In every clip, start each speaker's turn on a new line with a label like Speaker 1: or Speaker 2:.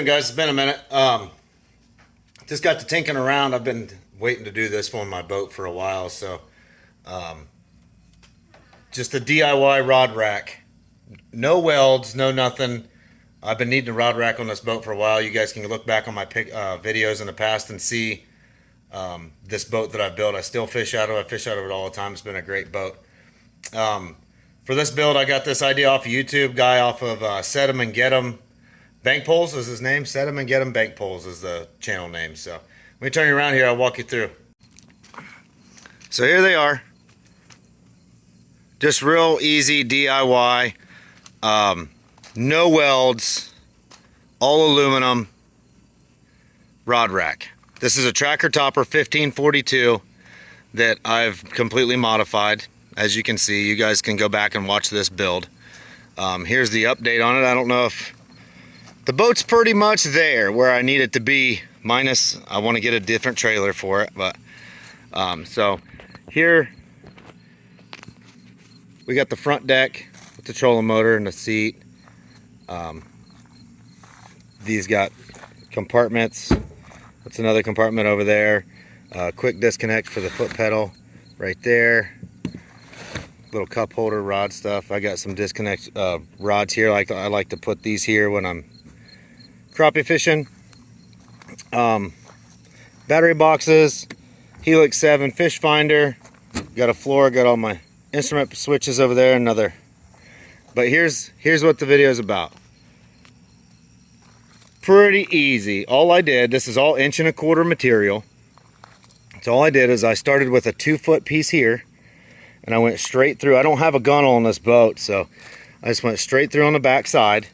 Speaker 1: guys? It's been a minute. Just got to tinking around. I've been waiting to do this on my boat for a while, so just a DIY rod rack. No welds, no nothing. I've been needing a rod rack on this boat for a while. You guys can look back on my videos in the past and see this boat that I've built. I still fish out of it. I fish out of it all the time. It's been a great boat. For this build, I got this idea off of YouTube. Guy off of Set 'em and Get 'em Bank Poles is his name. Set 'em and Get 'em Bank Poles is the channel name. So let me turn you around here. I'll walk you through. So here they are. Just real easy DIY. No welds. All aluminum rod rack. This is a tracker topper 1542 that I've completely modified. As you can see, you guys can go back and watch this build. Here's the update on it. I don't know if the boat's pretty much there where I need it to be, minus I want to get a different trailer for it. But so here we got the front deck with the trolling motor and the seat. These got compartments. That's another compartment over there. Quick disconnect for the foot pedal right there. Little cup holder, rod stuff. I got some disconnect rods here. I like to put these here when I'm crappie fishing. Battery boxes, Helix 7 fish finder. Got a floor. Got all my instrument switches over there. Another. But here's what the video is about. Pretty easy. All I did, this is all 1 1/4 inch material. So all I did is I started with a 2-foot piece here, and I went straight through. I don't have a gunnel on this boat, so I just went straight through on the back side,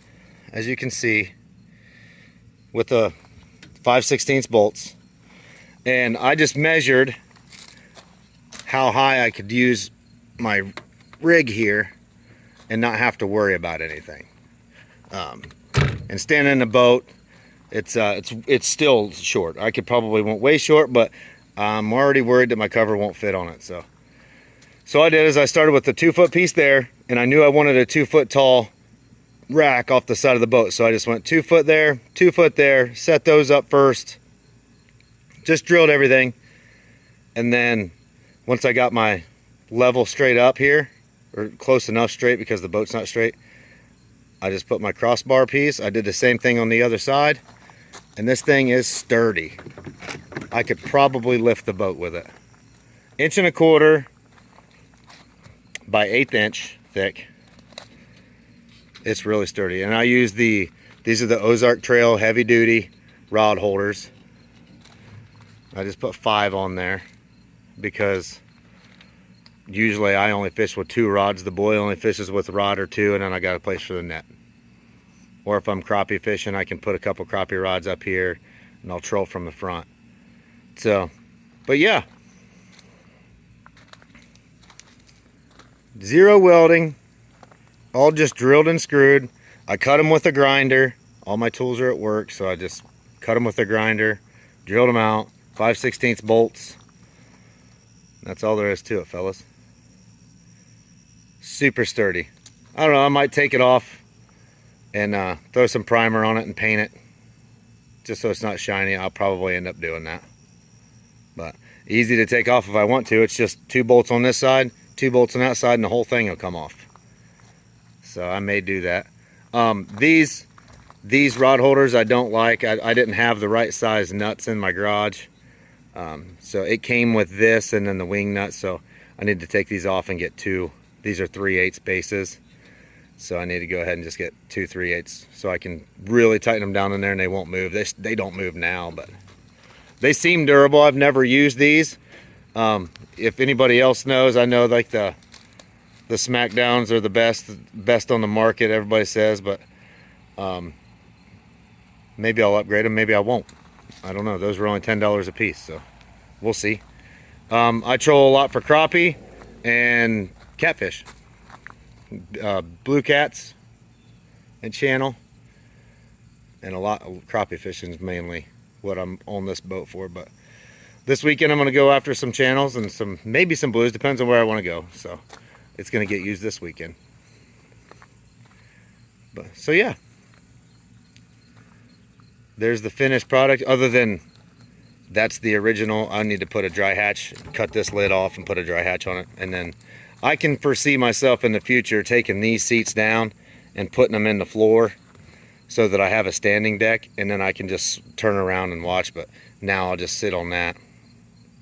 Speaker 1: as you can see, with the 5/16 bolts. And I just measured how high I could use my rig here and not have to worry about anything. And standing in the boat, it's still short. I could probably went way short, but I'm already worried that my cover won't fit on it. So I did is I started with the 2-foot piece there, and I knew I wanted a 2-foot tall rack off the side of the boat. So I just went 2 foot there, 2 foot there, set those up first, just drilled everything. And then once I got my level straight up here, or close enough straight because the boat's not straight, I just put my crossbar piece. I did the same thing on the other side, and this thing is sturdy. I could probably lift the boat with it. 1 1/4 inch by 1/8 inch thick. It's really sturdy. And I use these are the Ozark Trail heavy duty rod holders. I just put 5 on there because usually I only fish with 2 rods. The boy only fishes with a rod or 2, and then I got a place for the net. Or if I'm crappie fishing, I can put a couple crappie rods up here and I'll troll from the front. So, but yeah. 0 welding, all just drilled and screwed. I cut them with a grinder. All my tools are at work, so I just cut them with a grinder, drilled them out, 5/16 bolts. That's all there is to it, fellas. Super sturdy. I don't know, I might take it off and throw some primer on it and paint it just so it's not shiny. I'll probably end up doing that. But easy to take off if I want to. It's just 2 bolts on this side, 2 bolts on that side, and the whole thing will come off. So I may do that. These rod holders I don't like. I didn't have the right size nuts in my garage. So it came with this and then the wing nuts. So I need to take these off and get 2. These are 3/8 bases. So I need to go ahead and just get 2 3/8 so I can really tighten them down in there and they won't move. They don't move now, but they seem durable. I've never used these. If anybody else knows, I know like the Smackdowns are the best on the market, everybody says, but maybe I'll upgrade them, maybe I won't. I don't know. Those were only $10 a piece, so we'll see. I troll a lot for crappie and catfish. Blue cats and channel, and a lot of crappie fishing is mainly what I'm on this boat for. But this weekend I'm going to go after some channels and maybe some blues, depends on where I want to go. So it's going to get used this weekend. But so yeah, There's the finished product. Other than that's the original, I need to put a dry hatch, cut this lid off and put a dry hatch on it. And then I can foresee myself in the future taking these seats down and putting them in the floor so that I have a standing deck, and then I can just turn around and watch. But now I'll just sit on that.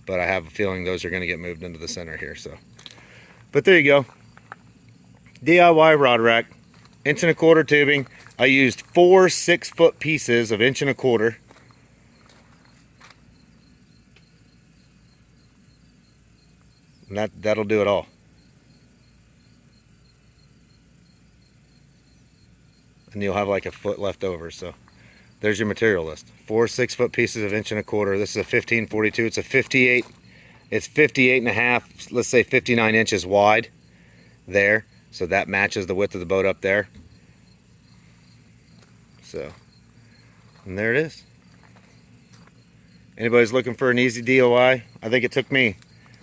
Speaker 1: But I have a feeling those are going to get moved into the center here. So, but there you go. DIY rod rack, 1.25" tubing. I used 4 6-foot pieces of 1.25". And that'll do it all. And you'll have like a foot left over. So there's your material list. 4 6-foot pieces of 1.25". This is a 1542. It's a 58. It's 58.5, let's say 59 inches wide there. So that matches the width of the boat up there. So, and there it is. Anybody's looking for an easy DIY? I think it took me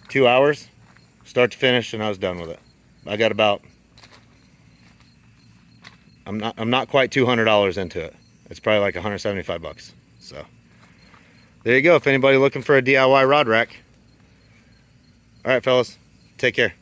Speaker 1: 2 hours, start to finish, and I was done with it. I got about, I'm not quite $200 into it. It's probably like 175 bucks. So there you go. If anybody looking for a DIY rod rack. All right, fellas, take care.